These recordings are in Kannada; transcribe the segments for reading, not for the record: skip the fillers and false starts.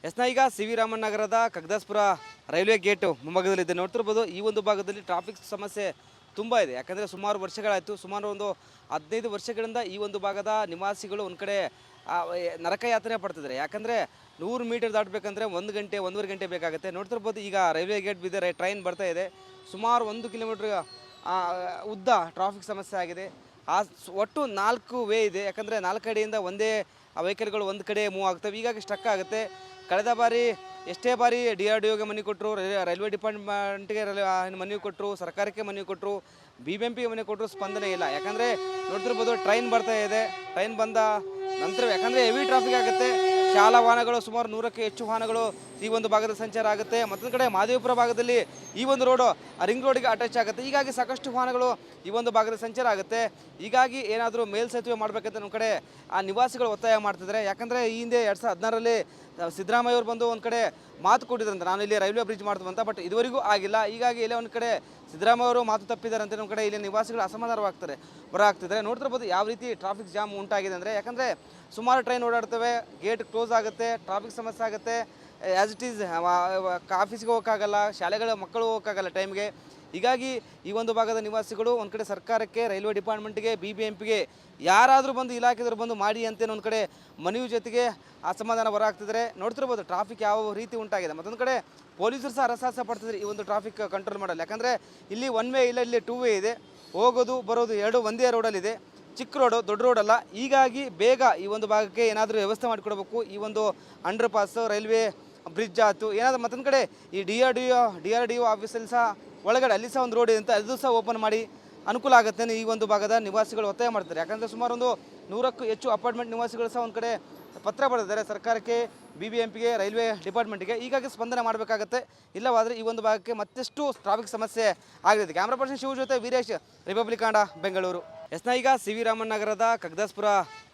ಈಗ ಸಿ ವಿ ರಾಮನ್ ನಗರದ ಕಗ್ದಾಸ್ಪುರ ರೈಲ್ವೆ ಗೇಟು ಮುಂಭಾಗದಲ್ಲಿದೆ. ನೋಡ್ತಿರ್ಬೋದು ಈ ಒಂದು ಭಾಗದಲ್ಲಿ ಟ್ರಾಫಿಕ್ ಸಮಸ್ಯೆ ತುಂಬ ಇದೆ. ಯಾಕಂದರೆ ಸುಮಾರು ವರ್ಷಗಳಾಯಿತು, ಸುಮಾರು ಒಂದು 15 ವರ್ಷಗಳಿಂದ ಈ ಒಂದು ಭಾಗದ ನಿವಾಸಿಗಳು ಒಂದು ಕಡೆ ನರಕ ಯಾತನೆ ಪಡ್ತಿದ್ದಾರೆ. ಯಾಕಂದರೆ 100 ಮೀಟರ್ ದಾಟಬೇಕಂದ್ರೆ 1 ಗಂಟೆ 1.5 ಗಂಟೆ ಬೇಕಾಗುತ್ತೆ. ನೋಡ್ತಿರ್ಬೋದು ಈಗ ರೈಲ್ವೆ ಗೇಟ್ ಬಿದ್ದರೆ ಟ್ರೈನ್ ಬರ್ತಾ ಇದೆ. ಸುಮಾರು 1 ಕಿಲೋಮೀಟ್ರ್ ಉದ್ದ ಟ್ರಾಫಿಕ್ ಸಮಸ್ಯೆ ಆಗಿದೆ. ಒಟ್ಟು 4 ವೇ ಇದೆ. ಯಾಕಂದರೆ 4 ಕಡೆಯಿಂದ ಒಂದೇ ವೆಹಿಕಲ್ಗಳು ಒಂದು ಕಡೆ ಮೂವ್ ಆಗ್ತವೆ. ಹೀಗಾಗಿ ಸ್ಟಕ್ ಆಗುತ್ತೆ. ಕಳೆದ ಬಾರಿ ಎಷ್ಟೇ ಬಾರಿ DRDOಗೆ ಮನವಿ ಕೊಟ್ಟರು, ರೈಲ್ವೆ ಡಿಪಾರ್ಟ್ಮೆಂಟ್ಗೆ ಮನವಿ ಕೊಟ್ಟರು, ಸರ್ಕಾರಕ್ಕೆ ಮನವಿ ಕೊಟ್ಟರು, BBMPಗೆ ಮನವಿ ಕೊಟ್ಟರು, ಸ್ಪಂದನೆ ಇಲ್ಲ. ಯಾಕಂದರೆ ನೋಡ್ತಿರ್ಬೋದು ಟ್ರೈನ್ ಬರ್ತಾ ಇದೆ. ಟ್ರೈನ್ ಬಂದ ನಂತರ ಯಾಕಂದರೆ ಹೆವಿ ಟ್ರಾಫಿಕ್ ಆಗುತ್ತೆ. ಶಾಲಾ ವಾಹನಗಳು ಸುಮಾರು 100ಕ್ಕೂ ಹೆಚ್ಚು ವಾಹನಗಳು ಈ ಒಂದು ಭಾಗದ ಸಂಚಾರ ಆಗುತ್ತೆ. ಮತ್ತೊಂದು ಕಡೆ ಮಹದೇವಪುರ ಭಾಗದಲ್ಲಿ ಈ ಒಂದು ರೋಡು ರಿಂಗ್ ರೋಡಿಗೆ ಅಟ್ಯಾಚ್ ಆಗುತ್ತೆ. ಹೀಗಾಗಿ ಸಾಕಷ್ಟು ವಾಹನಗಳು ಈ ಒಂದು ಭಾಗದ ಸಂಚಾರ ಆಗುತ್ತೆ. ಹೀಗಾಗಿ ಏನಾದರೂ ಮೇಲ್ಸೇತುವೆ ಮಾಡಬೇಕಂತ ನಮ್ಮ ಕಡೆ ಆ ನಿವಾಸಿಗಳು ಒತ್ತಾಯ ಮಾಡ್ತಿದ್ದಾರೆ. ಯಾಕಂದರೆ ಈ ಹಿಂದೆ 2016ರಲ್ಲಿ ಸಿದ್ದರಾಮಯ್ಯ ಅವರು ಬಂದು ಒಂದು ಕಡೆ ಮಾತು ಕೊಟ್ಟಿದ್ರಂತೆ, ನಾನು ಇಲ್ಲಿ ರೈಲ್ವೆ ಬ್ರಿಡ್ಜ್ ಮಾಡ್ತೀವಿ ಅಂತ. ಬಟ್ ಇದುವರೆಗೂ ಆಗಿಲ್ಲ. ಹೀಗಾಗಿ ಇಲ್ಲೇ ಒಂದು ಕಡೆ ಸಿದ್ದರಾಮಯ್ಯ ಅವರು ಮಾತು ತಪ್ಪಿದ್ದಾರಂತೆ. ನಮ್ಮ ಕಡೆ ಇಲ್ಲಿ ನಿವಾಸಿಗಳು ಅಸಮಾಧಾನವಾಗ್ತಾರೆ, ಹೊರಹಾಗ್ತಿದ್ದಾರೆ. ನೋಡ್ತಿರ್ಬೋದು ಯಾವ ರೀತಿ ಟ್ರಾಫಿಕ್ ಜಾಮ್ ಉಂಟಾಗಿದೆ ಅಂದರೆ, ಯಾಕಂದರೆ ಸುಮಾರು ಟ್ರೈನ್ ಓಡಾಡ್ತವೆ, ಗೇಟ್ ಕ್ಲೋಸ್ ಆಗುತ್ತೆ, ಟ್ರಾಫಿಕ್ ಸಮಸ್ಯೆ ಆಗುತ್ತೆ. ಆ್ಯಸ್ ಇಟ್ ಈಸ್ ಆಫೀಸ್ಗೆ ಹೋಗೋಕ್ಕಾಗಲ್ಲ, ಶಾಲೆಗಳ ಮಕ್ಕಳು ಹೋಗೋಕ್ಕಾಗಲ್ಲ ಟೈಮ್ಗೆ. ಹೀಗಾಗಿ ಈ ಒಂದು ಭಾಗದ ನಿವಾಸಿಗಳು ಒಂದು ಕಡೆ ಸರ್ಕಾರಕ್ಕೆ, ರೈಲ್ವೆ ಡಿಪಾರ್ಟ್ಮೆಂಟ್ಗೆ, BBMPಗೆ ಯಾರಾದರೂ ಬಂದು ಇಲಾಖೆದವರು ಬಂದು ಮಾಡಿ ಅಂತೇನು ಒಂದು ಕಡೆ ಮನವಿ ಜೊತೆಗೆ ಅಸಮಾಧಾನ ಹೊರಹಾಗ್ತಿದ್ದಾರೆ. ನೋಡ್ತಿರ್ಬೋದು ಟ್ರಾಫಿಕ್ ಯಾವ ರೀತಿ ಉಂಟಾಗಿದೆ. ಮತ್ತೊಂದು ಕಡೆ ಪೊಲೀಸರು ಸಹ ಹರಸಾಹಸ ಪಡ್ತಿದ್ದಾರೆ ಈ ಒಂದು ಟ್ರಾಫಿಕ್ ಕಂಟ್ರೋಲ್ ಮಾಡಲ್ಲ. ಯಾಕಂದರೆ ಇಲ್ಲಿ 1 ವೇ ಇಲ್ಲ, ಇಲ್ಲಿ 2 ವೇ ಇದೆ. ಹೋಗೋದು ಬರೋದು ಎರಡು ಒಂದೇ ರೋಡಲ್ಲಿದೆ. ಚಿಕ್ಕ ರೋಡು, ದೊಡ್ಡ ರೋಡಲ್ಲ. ಹೀಗಾಗಿ ಬೇಗ ಈ ಒಂದು ಭಾಗಕ್ಕೆ ಏನಾದರೂ ವ್ಯವಸ್ಥೆ ಮಾಡಿಕೊಡ್ಬೇಕು. ಈ ಒಂದು ಅಂಡರ್ ಪಾಸ್, ರೈಲ್ವೆ ಬ್ರಿಡ್ಜ್ ಆಯಿತು, ಏನಾದರೂ ಮತ್ತೊಂದು ಕಡೆ ಈ DRDO ಆಫೀಸಲ್ಲಿ ಸಹ ಒಳಗಡೆ ಅಲ್ಲಿ ಸಹ ಒಂದು ರೋಡ್ ಇದೆ ಅಂತ ಅದು ಸಹ ಓಪನ್ ಮಾಡಿ ಅನುಕೂಲ ಆಗುತ್ತೆ ಈ ಒಂದು ಭಾಗದ ನಿವಾಸಿಗಳು ಒತ್ತಾಯ ಮಾಡ್ತಾರೆ. ಯಾಕಂದರೆ ಸುಮಾರು ಒಂದು 100ಕ್ಕೂ ಹೆಚ್ಚು ಅಪಾರ್ಟ್ಮೆಂಟ್ ನಿವಾಸಿಗಳು ಸಹ ಒಂದು ಕಡೆ ಪತ್ರ ಬರೆದಿದ್ದಾರೆ ಸರ್ಕಾರಕ್ಕೆ, BBMPಗೆ, ರೈಲ್ವೆ ಡಿಪಾರ್ಟ್ಮೆಂಟ್ಗೆ. ಹೀಗಾಗಿ ಸ್ಪಂದನೆ ಮಾಡಬೇಕಾಗತ್ತೆ. ಇಲ್ಲವಾದರೆ ಈ ಒಂದು ಭಾಗಕ್ಕೆ ಮತ್ತಷ್ಟು ಟ್ರಾಫಿಕ್ ಸಮಸ್ಯೆ ಆಗಲಿದೆ. ಕ್ಯಾಮ್ರಾ ಪರ್ಸನ್ ಶಿವ ಜೊತೆ ವೀರೇಶ್, ರಿಪಬ್ಲಿಕ್ ಕನ್ನಡ, ಬೆಂಗಳೂರು. ಈಗ ಸಿ ವಿ ರಾಮನ್ ನಗರದ ಕಗ್ದಾಸ್ಪುರ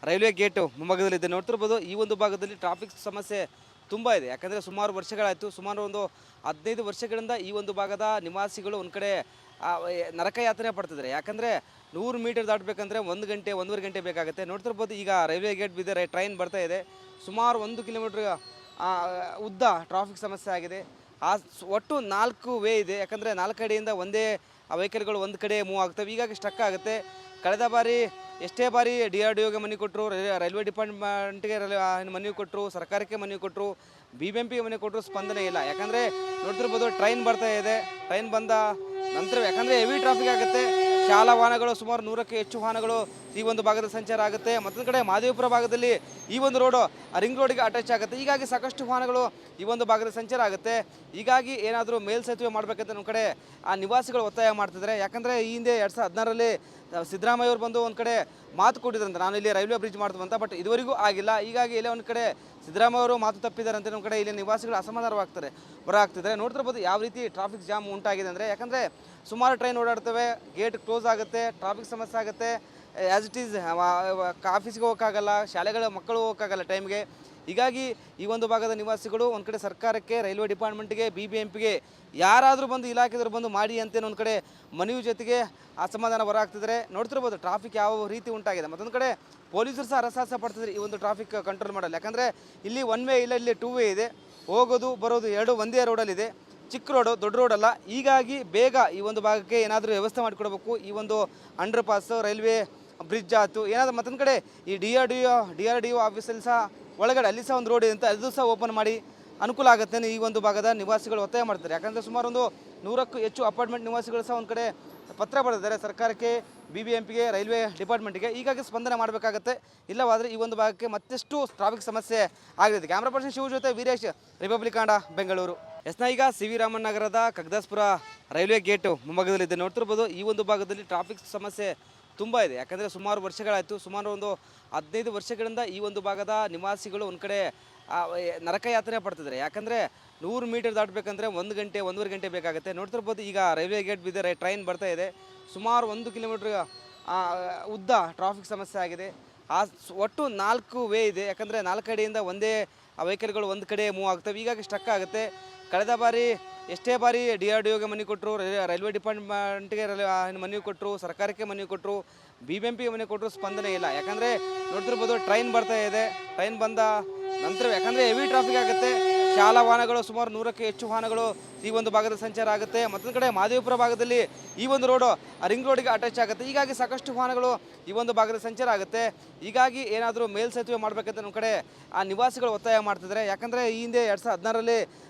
ರೈಲ್ವೆ ಗೇಟು ಮುಂಭಾಗದಲ್ಲಿದೆ. ನೋಡ್ತಿರ್ಬೋದು ಈ ಒಂದು ಭಾಗದಲ್ಲಿ ಟ್ರಾಫಿಕ್ ಸಮಸ್ಯೆ ತುಂಬ ಇದೆ. ಯಾಕಂದರೆ ಸುಮಾರು ವರ್ಷಗಳಾಯಿತು, ಸುಮಾರು ಒಂದು 15 ವರ್ಷಗಳಿಂದ ಈ ಒಂದು ಭಾಗದ ನಿವಾಸಿಗಳು ಒಂದು ಕಡೆ ನರಕ ಯಾತನೆ ಪಡ್ತಿದ್ದಾರೆ. ಯಾಕಂದರೆ 100 ಮೀಟರ್ ದಾಟಬೇಕಂದ್ರೆ 1 ಗಂಟೆ 1.5 ಗಂಟೆ ಬೇಕಾಗುತ್ತೆ. ನೋಡ್ತಿರ್ಬೋದು ಈಗ ರೈಲ್ವೆ ಗೇಟ್ ಬಿದ್ದರೆ ಟ್ರೈನ್ ಬರ್ತಾ ಇದೆ. ಸುಮಾರು 1 ಕಿಲೋಮೀಟ್ರ್ ಉದ್ದ ಟ್ರಾಫಿಕ್ ಸಮಸ್ಯೆ ಆಗಿದೆ. ಒಟ್ಟು 4 ವೇ ಇದೆ. ಯಾಕಂದರೆ 4 ಕಡೆಯಿಂದ ಒಂದೇ ವೆಹಿಕಲ್ಗಳು ಒಂದು ಕಡೆ ಮೂವ್ ಆಗ್ತವೆ. ಹೀಗಾಗಿ ಸ್ಟಕ್ ಆಗುತ್ತೆ. ಕಳೆದ ಬಾರಿ ಎಷ್ಟೇ ಬಾರಿ DRDOಗೆ ಮನವಿ ಕೊಟ್ಟರು, ರೈಲ್ವೆ ಡಿಪಾರ್ಟ್ಮೆಂಟ್ಗೆ ಮನವಿ ಕೊಟ್ಟರು, ಸರ್ಕಾರಕ್ಕೆ ಮನವಿ ಕೊಟ್ಟರು, BBMPಗೆ ಮನವಿ ಕೊಟ್ಟರು, ಸ್ಪಂದನೆ ಇಲ್ಲ. ಯಾಕಂದರೆ ನೋಡ್ತಿರ್ಬೋದು ಟ್ರೈನ್ ಬರ್ತಾ ಇದೆ. ಟ್ರೈನ್ ಬಂದ ನಂತರ ಯಾಕಂದರೆ ಹೆವಿ ಟ್ರಾಫಿಕ್ ಆಗುತ್ತೆ. ಶಾಲಾ ವಾಹನಗಳು ಸುಮಾರು 100ಕ್ಕೂ ಹೆಚ್ಚು ವಾಹನಗಳು ಈ ಒಂದು ಭಾಗದ ಸಂಚಾರ ಆಗುತ್ತೆ. ಮತ್ತೊಂದು ಕಡೆ ಮಹದೇವಪುರ ಭಾಗದಲ್ಲಿ ಈ ಒಂದು ರೋಡು ರಿಂಗ್ ರೋಡಿಗೆ ಅಟ್ಯಾಚ್ ಆಗುತ್ತೆ. ಹೀಗಾಗಿ ಸಾಕಷ್ಟು ವಾಹನಗಳು ಈ ಒಂದು ಭಾಗದ ಸಂಚಾರ ಆಗುತ್ತೆ. ಹೀಗಾಗಿ ಏನಾದರೂ ಮೇಲ್ಸೇತುವೆ ಮಾಡಬೇಕಂತ ನಮ್ಮ ಕಡೆ ಆ ನಿವಾಸಿಗಳು ಒತ್ತಾಯ ಮಾಡ್ತಿದ್ದಾರೆ. ಯಾಕಂದರೆ ಈ ಹಿಂದೆ 2016ರಲ್ಲಿ ಸಿದ್ದರಾಮಯ್ಯ ಅವರು ಬಂದು ಒಂದು ಕಡೆ ಮಾತು ಕೊಟ್ಟಿದ್ರಂತೆ, ನಾನು ಇಲ್ಲಿ ರೈಲ್ವೆ ಬ್ರಿಡ್ಜ್ ಮಾಡ್ತೀವಿ ಅಂತ. ಬಟ್ ಇದುವರೆಗೂ ಆಗಿಲ್ಲ. ಹೀಗಾಗಿ ಇಲ್ಲೇ ಒಂದು ಕಡೆ ಸಿದ್ದರಾಮಯ್ಯ ಅವರು ಮಾತು ತಪ್ಪಿದ್ದಾರಂತೆ. ನಮ್ಮ ಕಡೆ ಇಲ್ಲಿ ನಿವಾಸಿಗಳು ಅಸಮಾಧಾನವಾಗ್ತಾರೆ, ಹೊರಹಾಗ್ತಿದ್ದಾರೆ. ನೋಡ್ತಿರ್ಬೋದು ಯಾವ ರೀತಿ ಟ್ರಾಫಿಕ್ ಜಾಮ್ ಉಂಟಾಗಿದೆ ಅಂದರೆ, ಯಾಕಂದರೆ ಸುಮಾರು ಟ್ರೈನ್ ಓಡಾಡ್ತವೆ, ಗೇಟ್ ಕ್ಲೋಸ್ ಆಗುತ್ತೆ, ಟ್ರಾಫಿಕ್ ಸಮಸ್ಯೆ ಆಗುತ್ತೆ. ಆ್ಯಸ್ ಇಟ್ ಈಸ್ ಆಫೀಸ್ಗೆ ಹೋಗೋಕ್ಕಾಗಲ್ಲ, ಶಾಲೆಗಳ ಮಕ್ಕಳು ಹೋಗೋಕ್ಕಾಗಲ್ಲ ಟೈಮ್ಗೆ. ಹೀಗಾಗಿ ಈ ಒಂದು ಭಾಗದ ನಿವಾಸಿಗಳು ಒಂದು ಕಡೆ ಸರ್ಕಾರಕ್ಕೆ, ರೈಲ್ವೆ ಡಿಪಾರ್ಟ್ಮೆಂಟ್ಗೆ, BBMPಗೆ ಯಾರಾದರೂ ಬಂದು ಇಲಾಖೆದವರು ಬಂದು ಮಾಡಿ ಅಂತೇನು ಒಂದು ಕಡೆ ಮನವಿ ಜೊತೆಗೆ ಅಸಮಾಧಾನ ಹೊರಹಾಗ್ತಿದ್ದಾರೆ. ನೋಡ್ತಿರ್ಬೋದು ಟ್ರಾಫಿಕ್ ಯಾವ ರೀತಿ ಉಂಟಾಗಿದೆ. ಮತ್ತೊಂದು ಕಡೆ ಪೊಲೀಸರು ಸಹ ಹರಸಾಹಸ ಪಡ್ತಿದ್ದಾರೆ ಈ ಒಂದು ಟ್ರಾಫಿಕ್ ಕಂಟ್ರೋಲ್ ಮಾಡಲ್ಲ. ಯಾಕಂದರೆ ಇಲ್ಲಿ 1 ವೇ ಇಲ್ಲ, ಇಲ್ಲಿ 2 ವೇ ಇದೆ. ಹೋಗೋದು ಬರೋದು ಎರಡು ಒಂದೇ ರೋಡಲ್ಲಿದೆ. ಚಿಕ್ಕ ರೋಡು, ದೊಡ್ಡ ರೋಡಲ್ಲ. ಹೀಗಾಗಿ ಬೇಗ ಈ ಒಂದು ಭಾಗಕ್ಕೆ ಏನಾದರೂ ವ್ಯವಸ್ಥೆ ಮಾಡಿಕೊಡ್ಬೇಕು. ಈ ಒಂದು ಅಂಡರ್ ಪಾಸ್, ರೈಲ್ವೆ ಬ್ರಿಡ್ಜ್ ಆಯಿತು, ಏನಾದರೂ ಮತ್ತೊಂದು ಕಡೆ ಈ DRDO ಆಫೀಸಲ್ಲಿ ಸಹ ಒಳಗಡೆ ಅಲ್ಲಿ ಸಹ ಒಂದು ರೋಡ್ ಇದೆ ಅಂತ ಅದು ಸಹ ಓಪನ್ ಮಾಡಿ ಅನುಕೂಲ ಆಗುತ್ತೆ ಈ ಒಂದು ಭಾಗದ ನಿವಾಸಿಗಳು ಒತ್ತಾಯ ಮಾಡ್ತಾರೆ. ಯಾಕಂದರೆ ಸುಮಾರು ಒಂದು 100ಕ್ಕೂ ಹೆಚ್ಚು ಅಪಾರ್ಟ್ಮೆಂಟ್ ನಿವಾಸಿಗಳು ಸಹ ಒಂದು ಕಡೆ ಪತ್ರ ಬರೆದಿದ್ದಾರೆ ಸರ್ಕಾರಕ್ಕೆ, BBMPಗೆ, ರೈಲ್ವೆ ಡಿಪಾರ್ಟ್ಮೆಂಟ್ಗೆ. ಹೀಗಾಗಿ ಸ್ಪಂದನೆ ಮಾಡಬೇಕಾಗತ್ತೆ. ಇಲ್ಲವಾದರೆ ಈ ಒಂದು ಭಾಗಕ್ಕೆ ಮತ್ತಷ್ಟು ಟ್ರಾಫಿಕ್ ಸಮಸ್ಯೆ ಆಗಲಿದೆ. ಕ್ಯಾಮ್ರಾ ಪರ್ಸನ್ ಶಿವ ಜೊತೆ ವೀರೇಶ್, ರಿಪಬ್ಲಿಕ್ ಕನ್ನಡ, ಬೆಂಗಳೂರು. ಈಗ ಸಿ ವಿ ರಾಮನ್ ನಗರದ ಕಗ್ದಾಸ್ಪುರ ರೈಲ್ವೆ ಗೇಟು ಮುಂಭಾಗದಲ್ಲಿದೆ. ನೋಡ್ತಿರ್ಬೋದು ಈ ಒಂದು ಭಾಗದಲ್ಲಿ ಟ್ರಾಫಿಕ್ ಸಮಸ್ಯೆ ತುಂಬ ಇದೆ. ಯಾಕಂದರೆ ಸುಮಾರು ವರ್ಷಗಳಾಯಿತು, ಸುಮಾರು ಒಂದು 15 ವರ್ಷಗಳಿಂದ ಈ ಒಂದು ಭಾಗದ ನಿವಾಸಿಗಳು ಒಂದು ಕಡೆ ನರಕ ಯಾತನೆ ಪಡ್ತಿದ್ದಾರೆ. ಯಾಕಂದರೆ 100 ಮೀಟರ್ ದಾಟಬೇಕಂದ್ರೆ 1 ಗಂಟೆ 1.5 ಗಂಟೆ ಬೇಕಾಗುತ್ತೆ. ನೋಡ್ತಿರ್ಬೋದು ಈಗ ರೈಲ್ವೆ ಗೇಟ್ ಬಿದ್ದರೆ ಟ್ರೈನ್ ಬರ್ತಾ ಇದೆ. ಸುಮಾರು 1 ಕಿಲೋಮೀಟ್ರ್ ಉದ್ದ ಟ್ರಾಫಿಕ್ ಸಮಸ್ಯೆ ಆಗಿದೆ. ಒಟ್ಟು 4 ವೇ ಇದೆ. ಯಾಕಂದರೆ 4 ಕಡೆಯಿಂದ ಒಂದೇ ವೆಹಿಕಲ್ಗಳು ಒಂದು ಕಡೆ ಮೂವ್ ಆಗ್ತವೆ. ಹೀಗಾಗಿ ಸ್ಟಕ್ ಆಗುತ್ತೆ. ಕಳೆದ ಬಾರಿ ಎಷ್ಟೇ ಬಾರಿ DRDOಗೆ ಮನವಿ ಕೊಟ್ಟರು, ರೈಲ್ವೆ ಡಿಪಾರ್ಟ್ಮೆಂಟ್ಗೆ ಮನವಿ ಕೊಟ್ಟರು, ಸರ್ಕಾರಕ್ಕೆ ಮನವಿ ಕೊಟ್ಟರು, BBMPಗೆ ಮನವಿ ಕೊಟ್ಟರು, ಸ್ಪಂದನೆ ಇಲ್ಲ. ಯಾಕಂದರೆ ನೋಡ್ತಿರ್ಬೋದು ಟ್ರೈನ್ ಬರ್ತಾ ಇದೆ. ಟ್ರೈನ್ ಬಂದ ನಂತರ ಯಾಕಂದರೆ ಹೆವಿ ಟ್ರಾಫಿಕ್ ಆಗುತ್ತೆ. ಶಾಲಾ ವಾಹನಗಳು ಸುಮಾರು 100ಕ್ಕೆ ಹೆಚ್ಚು ವಾಹನಗಳು ಈ ಒಂದು ಭಾಗದ ಸಂಚಾರ ಆಗುತ್ತೆ. ಮತ್ತೊಂದು ಕಡೆ ಮಹದೇವಪುರ ಭಾಗದಲ್ಲಿ ಈ ಒಂದು ರೋಡು ರಿಂಗ್ ರೋಡಿಗೆ ಅಟ್ಯಾಚ್ ಆಗುತ್ತೆ. ಹೀಗಾಗಿ ಸಾಕಷ್ಟು ವಾಹನಗಳು ಈ ಒಂದು ಭಾಗದ ಸಂಚಾರ ಆಗುತ್ತೆ. ಹೀಗಾಗಿ ಏನಾದರೂ ಮೇಲ್ಸೇತುವೆ ಮಾಡಬೇಕಂತ ನಮ್ಮ ಕಡೆ ಆ ನಿವಾಸಿಗಳು ಒತ್ತಾಯ ಮಾಡ್ತಿದ್ದಾರೆ. ಯಾಕಂದರೆ ಈ ಹಿಂದೆ 2016ರಲ್ಲಿ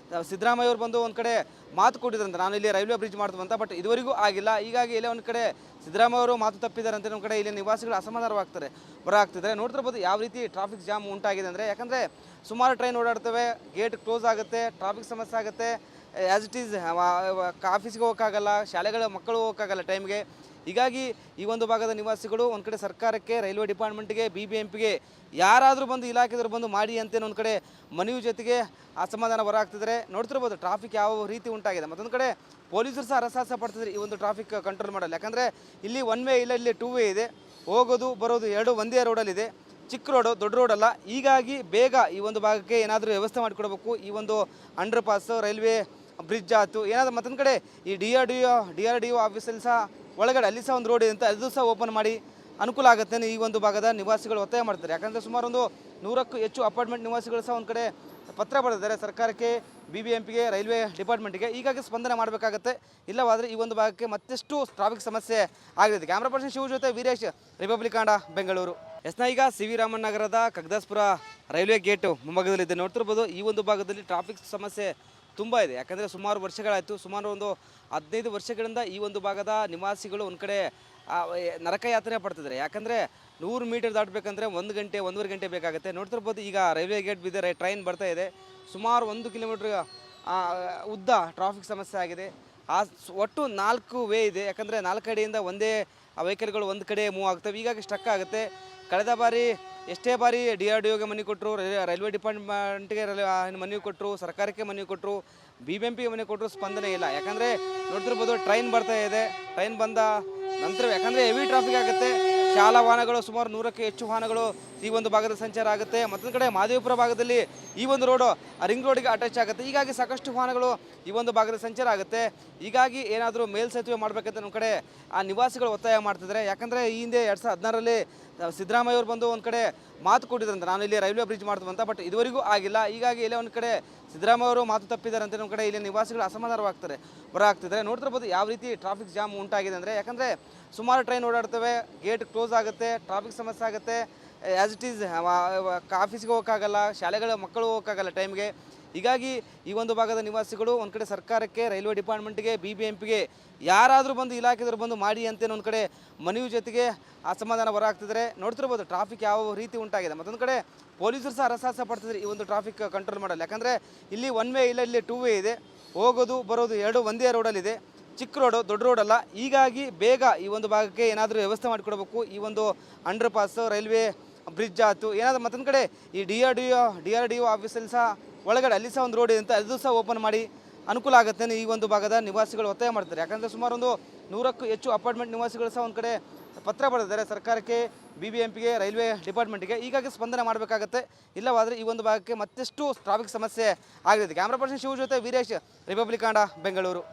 ಸಿದ್ದರಾಮಯ್ಯ ಅವರು ಬಂದು ಒಂದು ಕಡೆ ಮಾತು ಕೊಟ್ಟಿದ್ರಂತೆ, ನಾನು ಇಲ್ಲಿ ರೈಲ್ವೆ ಬ್ರಿಡ್ಜ್ ಮಾಡ್ತೀವಿ ಅಂತ. ಬಟ್ ಇದುವರೆಗೂ ಆಗಿಲ್ಲ. ಹೀಗಾಗಿ ಇಲ್ಲೇ ಒಂದು ಕಡೆ ಸಿದ್ದರಾಮಯ್ಯ ಅವರು ಮಾತು ತಪ್ಪಿದ್ದಾರೆ ಅಂತ ನಮ್ಮ ಕಡೆ ಇಲ್ಲಿ ನಿವಾಸಿಗಳು ಅಸಮಾಧಾನವಾಗ್ತಾರೆ ಹೊರಹಾಗ್ತಿದ್ದಾರೆ. ನೋಡ್ತಿರ್ಬೋದು ಯಾವ ರೀತಿ ಟ್ರಾಫಿಕ್ ಜಾಮ್ ಉಂಟಾಗಿದೆ ಅಂದರೆ, ಯಾಕಂದರೆ ಸುಮಾರು ಟ್ರೈನ್ ಓಡಾಡ್ತವೆ, ಗೇಟ್ ಕ್ಲೋಸ್ ಆಗುತ್ತೆ, ಟ್ರಾಫಿಕ್ ಸಮಸ್ಯೆ ಆಗುತ್ತೆ. ಆ್ಯಸ್ ಇಟ್ ಈಸ್ ಆಫೀಸ್ಗೆ ಹೋಗೋಕ್ಕಾಗಲ್ಲ, ಶಾಲೆಗಳ ಮಕ್ಕಳು ಹೋಗೋಕ್ಕಾಗಲ್ಲ ಟೈಮ್ಗೆ. ಹೀಗಾಗಿ ಈ ಒಂದು ಭಾಗದ ನಿವಾಸಿಗಳು ಒಂದು ಕಡೆ ಸರ್ಕಾರಕ್ಕೆ, ರೈಲ್ವೆ ಡಿಪಾರ್ಟ್ಮೆಂಟ್ಗೆ, BBMPಗೆ ಯಾರಾದರೂ ಬಂದು ಇಲಾಖೆದವರು ಬಂದು ಮಾಡಿ ಅಂತೇನೋ ಒಂದು ಕಡೆ ಮನವಿ ಜೊತೆಗೆ ಅಸಮಾಧಾನ ಹೊರಹಾಗ್ತಿದ್ದಾರೆ. ನೋಡ್ತಿರ್ಬೋದು ಟ್ರಾಫಿಕ್ ಯಾವ ರೀತಿ ಉಂಟಾಗಿದೆ. ಮತ್ತೊಂದು ಕಡೆ ಪೊಲೀಸರು ಸಹ ಹರಸಾಹಸ ಪಡ್ತಿದ್ದಾರೆ ಈ ಒಂದು ಟ್ರಾಫಿಕ್ ಕಂಟ್ರೋಲ್ ಮಾಡಲ್ಲ. ಯಾಕಂದರೆ ಇಲ್ಲಿ 1 ವೇ ಇಲ್ಲ, ಇಲ್ಲಿ 2 ವೇ ಇದೆ. ಹೋಗೋದು ಬರೋದು ಎರಡು ಒಂದೇ ರೋಡಲ್ಲಿದೆ, ಚಿಕ್ಕ ರೋಡು, ದೊಡ್ಡ ರೋಡಲ್ಲ. ಹೀಗಾಗಿ ಬೇಗ ಈ ಒಂದು ಭಾಗಕ್ಕೆ ಏನಾದರೂ ವ್ಯವಸ್ಥೆ ಮಾಡಿಕೊಡ್ಬೇಕು. ಈ ಒಂದು ಅಂಡರ್ ಪಾಸ್, ರೈಲ್ವೆ ಬ್ರಿಡ್ಜ್ ಆಯ್ತು ಏನಾದರೂ. ಮತ್ತೊಂದು ಕಡೆ ಈ DRDO ಆಫೀಸಲ್ಲಿ ಸಹ ಒಳಗಡೆ ಅಲ್ಲಿ ಸಹ ಒಂದು ರೋಡ್ ಇದೆ ಅಂತ, ಅದು ಸಹ ಓಪನ್ ಮಾಡಿ ಅನುಕೂಲ ಆಗುತ್ತೆ ಈ ಒಂದು ಭಾಗದ ನಿವಾಸಿಗಳು ಒತ್ತಾಯ ಮಾಡ್ತಾರೆ. ಯಾಕಂದರೆ ಸುಮಾರು ಒಂದು 100ಕ್ಕೂ ಹೆಚ್ಚು ಅಪಾರ್ಟ್ಮೆಂಟ್ ನಿವಾಸಿಗಳು ಸಹ ಒಂದು ಕಡೆ ಪತ್ರ ಬರೆದಿದ್ದಾರೆ ಸರ್ಕಾರಕ್ಕೆ, BBMPಗೆ, ರೈಲ್ವೆ ಡಿಪಾರ್ಟ್ಮೆಂಟ್ಗೆ. ಹೀಗಾಗಿ ಸ್ಪಂದನೆ ಮಾಡಬೇಕಾಗತ್ತೆ. ಇಲ್ಲವಾದರೆ ಈ ಒಂದು ಭಾಗಕ್ಕೆ ಮತ್ತಷ್ಟು ಟ್ರಾಫಿಕ್ ಸಮಸ್ಯೆ ಆಗಲಿದೆ. ಕ್ಯಾಮ್ರಾ ಪರ್ಸನ್ ಶಿವ ಜೊತೆ ವೀರೇಶ್, ರಿಪಬ್ಲಿಕ್ ಕನ್ನಡ, ಬೆಂಗಳೂರು. ಈಗ CV ರಾಮನ್ ನಗರದ ಕಗ್ದಾಸ್ಪುರ ರೈಲ್ವೆ ಗೇಟು ಮುಂಭಾಗದಲ್ಲಿದೆ. ನೋಡ್ತಿರ್ಬೋದು ಈ ಒಂದು ಭಾಗದಲ್ಲಿ ಟ್ರಾಫಿಕ್ ಸಮಸ್ಯೆ ತುಂಬ ಇದೆ. ಯಾಕಂದರೆ ಸುಮಾರು ವರ್ಷಗಳಾಯಿತು, ಸುಮಾರು ಒಂದು 15 ವರ್ಷಗಳಿಂದ ಈ ಒಂದು ಭಾಗದ ನಿವಾಸಿಗಳು ಒಂದು ಕಡೆ ನರಕಯಾತನೆ ಪಡ್ತಿದ್ದಾರೆ. ಯಾಕಂದರೆ 100 ಮೀಟರ್ ದಾಟಬೇಕಂದ್ರೆ 1 ಗಂಟೆ 1.5 ಗಂಟೆ ಬೇಕಾಗುತ್ತೆ. ನೋಡ್ತಿರ್ಬೋದು ಈಗ ರೈಲ್ವೆ ಗೇಟ್ ಬಿದ್ದರೆ ಟ್ರೈನ್ ಬರ್ತಾ ಇದೆ. ಸುಮಾರು 1 ಕಿಲೋಮೀಟ್ರ್ ಉದ್ದ ಟ್ರಾಫಿಕ್ ಸಮಸ್ಯೆ ಆಗಿದೆ. ಒಟ್ಟು 4 ವೇ ಇದೆ. ಯಾಕಂದರೆ 4 ಕಡೆಯಿಂದ ಒಂದೇ ವೆಹಿಕಲ್ಗಳು ಒಂದು ಕಡೆ ಮೂವ್ ಆಗ್ತವೆ. ಹೀಗಾಗಿ ಸ್ಟಕ್ ಆಗುತ್ತೆ. ಕಳೆದ ಬಾರಿ ಎಷ್ಟೇ ಬಾರಿ DRDOಗೆ ಮನವಿ ಕೊಟ್ಟರು, ರೈಲ್ವೆ ಡಿಪಾರ್ಟ್ಮೆಂಟ್ಗೆ ಮನವಿ ಕೊಟ್ಟರು, ಸರ್ಕಾರಕ್ಕೆ ಮನವಿ ಕೊಟ್ಟರು, BBMPಗೆ ಮನವಿ ಕೊಟ್ಟರು, ಸ್ಪಂದನೆ ಇಲ್ಲ. ಯಾಕಂದರೆ ನೋಡ್ತಿರ್ಬೋದು ಟ್ರೈನ್ ಬರ್ತಾ ಇದೆ. ಟ್ರೈನ್ ಬಂದ ನಂತರ ಯಾಕಂದರೆ ಹೆವಿ ಟ್ರಾಫಿಕ್ ಆಗುತ್ತೆ. ಶಾಲಾ ವಾಹನಗಳು ಸುಮಾರು 100ಕ್ಕೆ ಹೆಚ್ಚು ವಾಹನಗಳು ಈ ಒಂದು ಭಾಗದ ಸಂಚಾರ ಆಗುತ್ತೆ. ಮತ್ತೊಂದು ಕಡೆ ಮಹದೇವಪುರ ಭಾಗದಲ್ಲಿ ಈ ಒಂದು ರೋಡು ರಿಂಗ್ ರೋಡಿಗೆ ಅಟ್ಯಾಚ್ ಆಗುತ್ತೆ. ಹೀಗಾಗಿ ಸಾಕಷ್ಟು ವಾಹನಗಳು ಈ ಒಂದು ಭಾಗದ ಸಂಚಾರ ಆಗುತ್ತೆ. ಹೀಗಾಗಿ ಏನಾದರೂ ಮೇಲ್ಸೇತುವೆ ಮಾಡಬೇಕಂತ ನಮ್ಮ ಕಡೆ ಆ ನಿವಾಸಿಗಳು ಒತ್ತಾಯ ಮಾಡ್ತಿದ್ದಾರೆ. ಯಾಕಂದರೆ ಈ ಹಿಂದೆ 2016ರಲ್ಲಿ ಸಿದ್ದರಾಮಯ್ಯ ಅವರು ಬಂದು ಒಂದು ಕಡೆ ಮಾತು ಕೊಟ್ಟಿದ್ರಂತೆ, ನಾನು ಇಲ್ಲಿ ರೈಲ್ವೆ ಬ್ರಿಡ್ಜ್ ಮಾಡ್ತೀವಿ ಅಂತ. ಬಟ್ ಇದುವರೆಗೂ ಆಗಿಲ್ಲ. ಹೀಗಾಗಿ ಇಲ್ಲೇ ಒಂದು ಕಡೆ ಸಿದ್ದರಾಮಯ್ಯ ಅವರು ಮಾತು ತಪ್ಪಿದ್ದಾರೆ ಅಂತ ನಮ್ಮ ಕಡೆ ಇಲ್ಲಿ ನಿವಾಸಿಗಳು ಅಸಮಾಧಾನವಾಗ್ತಾರೆ ಹೊರಹಾಗ್ತಿದ್ದಾರೆ. ನೋಡ್ತಿರ್ಬೋದು ಯಾವ ರೀತಿ ಟ್ರಾಫಿಕ್ ಜಾಮ್ ಉಂಟಾಗಿದೆ ಅಂದರೆ, ಯಾಕಂದರೆ ಸುಮಾರು ಟ್ರೈನ್ ಓಡಾಡ್ತವೆ, ಗೇಟ್ ಕ್ಲೋಸ್ ಆಗುತ್ತೆ, ಟ್ರಾಫಿಕ್ ಸಮಸ್ಯೆ ಆಗುತ್ತೆ. ಆ್ಯಸ್ ಇಟ್ ಈಸ್ ಆಫೀಸ್ಗೆ ಹೋಗೋಕ್ಕಾಗಲ್ಲ, ಶಾಲೆಗಳ ಮಕ್ಕಳು ಹೋಗೋಕ್ಕಾಗಲ್ಲ ಟೈಮ್ಗೆ. ಹೀಗಾಗಿ ಈ ಒಂದು ಭಾಗದ ನಿವಾಸಿಗಳು ಒಂದು ಕಡೆ ಸರ್ಕಾರಕ್ಕೆ, ರೈಲ್ವೆ ಡಿಪಾರ್ಟ್ಮೆಂಟ್ಗೆ, BBMPಗೆ ಯಾರಾದರೂ ಬಂದು ಇಲಾಖೆದವರು ಬಂದು ಮಾಡಿ ಅಂತೇನೋ ಒಂದು ಕಡೆ ಮನವಿ ಜೊತೆಗೆ ಅಸಮಾಧಾನ ಹೊರಹಾಗ್ತಿದ್ದಾರೆ. ನೋಡ್ತಿರ್ಬೋದು ಟ್ರಾಫಿಕ್ ಯಾವ ರೀತಿ ಉಂಟಾಗಿದೆ. ಮತ್ತೊಂದು ಕಡೆ ಪೊಲೀಸರು ಸಹ ಹರಸಾಹಸ ಪಡ್ತಿದ್ದಾರೆ ಈ ಒಂದು ಟ್ರಾಫಿಕ್ ಕಂಟ್ರೋಲ್ ಮಾಡಲ್ಲ. ಯಾಕಂದರೆ ಇಲ್ಲಿ 1 ವೇ ಇಲ್ಲ, ಇಲ್ಲಿ 2 ವೇ ಇದೆ. ಹೋಗೋದು ಬರೋದು ಎರಡು ಒಂದೇ ರೋಡಲ್ಲಿದೆ, ಚಿಕ್ಕ ರೋಡು, ದೊಡ್ಡ ರೋಡಲ್ಲ. ಹೀಗಾಗಿ ಬೇಗ ಈ ಒಂದು ಭಾಗಕ್ಕೆ ಏನಾದರೂ ವ್ಯವಸ್ಥೆ ಮಾಡಿಕೊಡ್ಬೇಕು. ಈ ಒಂದು ಅಂಡರ್ ಪಾಸ್, ರೈಲ್ವೆ ಬ್ರಿಡ್ಜ್ ಆಯ್ತು ಏನಾದರೂ. ಮತ್ತೊಂದು ಕಡೆ ಈ DRDO ಆಫೀಸಲ್ಲಿ ಸಹ ಒಳಗಡೆ ಅಲ್ಲಿ ಸಹ ಒಂದು ರೋಡ್ ಇದೆ ಅಂತ, ಅದು ಸಹ ಓಪನ್ ಮಾಡಿ ಅನುಕೂಲ ಆಗುತ್ತೆ ಈ ಒಂದು ಭಾಗದ ನಿವಾಸಿಗಳು ಒತ್ತಾಯ ಮಾಡ್ತಾರೆ. ಯಾಕಂದರೆ ಸುಮಾರು ಒಂದು 100ಕ್ಕೂ ಹೆಚ್ಚು ಅಪಾರ್ಟ್ಮೆಂಟ್ ನಿವಾಸಿಗಳು ಸಹ ಒಂದು ಕಡೆ ಪತ್ರ ಬರೆದಿದ್ದಾರೆ ಸರ್ಕಾರಕ್ಕೆ, BBMPಗೆ, ರೈಲ್ವೆ ಡಿಪಾರ್ಟ್ಮೆಂಟ್ಗೆ. ಹೀಗಾಗಿ ಸ್ಪಂದನೆ ಮಾಡಬೇಕಾಗತ್ತೆ. ಇಲ್ಲವಾದರೆ ಈ ಒಂದು ಭಾಗಕ್ಕೆ ಮತ್ತಷ್ಟು ಟ್ರಾಫಿಕ್ ಸಮಸ್ಯೆ ಆಗಲಿದೆ. ಕ್ಯಾಮ್ರಾ ಪರ್ಸನ್ ಶಿವ ಜೊತೆ ವೀರೇಶ್, ರಿಪಬ್ಲಿಕ್ ಕನ್ನಡ, ಬೆಂಗಳೂರು.